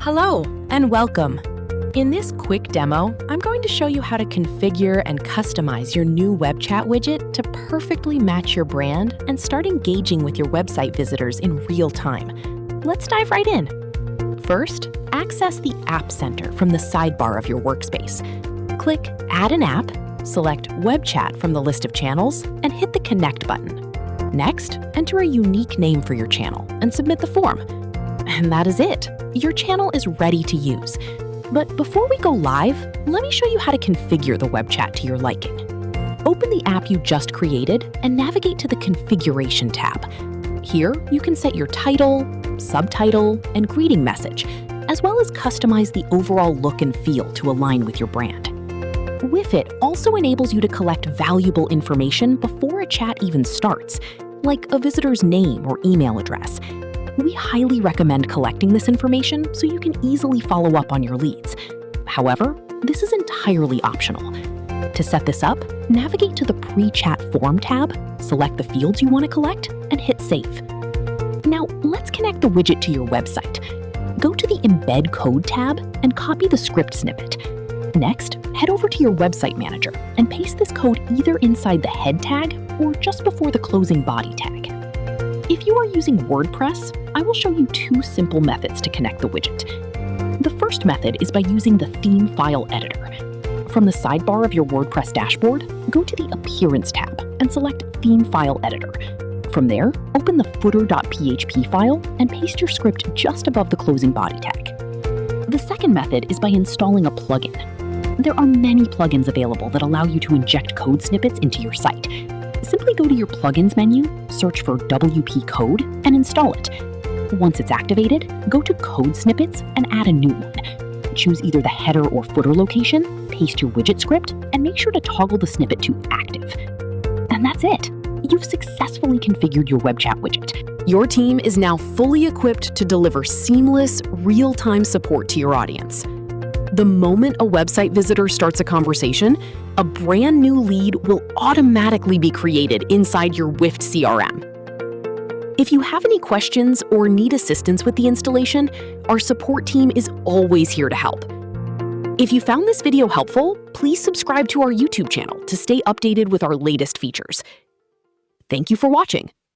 Hello and welcome. In this quick demo, I'm going to show you how to configure and customize your new Webchat widget to perfectly match your brand and start engaging with your website visitors in real time. Let's dive right in. First, access the App Center from the sidebar of your workspace. Click Add an App, select Webchat from the list of channels, and hit the Connect button. Next, enter a unique name for your channel and submit the form. And that is it. Your channel is ready to use. But before we go live, let me show you how to configure the Webchat to your liking. Open the app you just created and navigate to the Configuration tab. Here, you can set your title, subtitle, and greeting message, as well as customize the overall look and feel to align with your brand. WIFTT also enables you to collect valuable information before a chat even starts, like a visitor's name or email address. We highly recommend collecting this information so you can easily follow up on your leads. However, this is entirely optional. To set this up, navigate to the Pre-Chat Form tab, select the fields you want to collect, and hit Save. Now, let's connect the widget to your website. Go to the Embed Code tab and copy the script snippet. Next, head over to your website manager and paste this code either inside the head tag or just before the closing body tag. If you are using WordPress, I will show you two simple methods to connect the widget. The first method is by using the Theme File Editor. From the sidebar of your WordPress dashboard, go to the Appearance tab and select Theme File Editor. From there, open the footer.php file and paste your script just above the closing body tag. The second method is by installing a plugin. There are many plugins available that allow you to inject code snippets into your site. Simply go to your Plugins menu, search for WPCode, and install it. Once it's activated, go to Code Snippets and add a new one. Choose either the header or footer location, paste your widget script, and make sure to toggle the snippet to Active. And that's it. You've successfully configured your Webchat widget. Your team is now fully equipped to deliver seamless, real-time support to your audience. The moment a website visitor starts a conversation, a brand new lead will automatically be created inside your WIFTT CRM. If you have any questions or need assistance with the installation, our support team is always here to help. If you found this video helpful, please subscribe to our YouTube channel to stay updated with our latest features. Thank you for watching.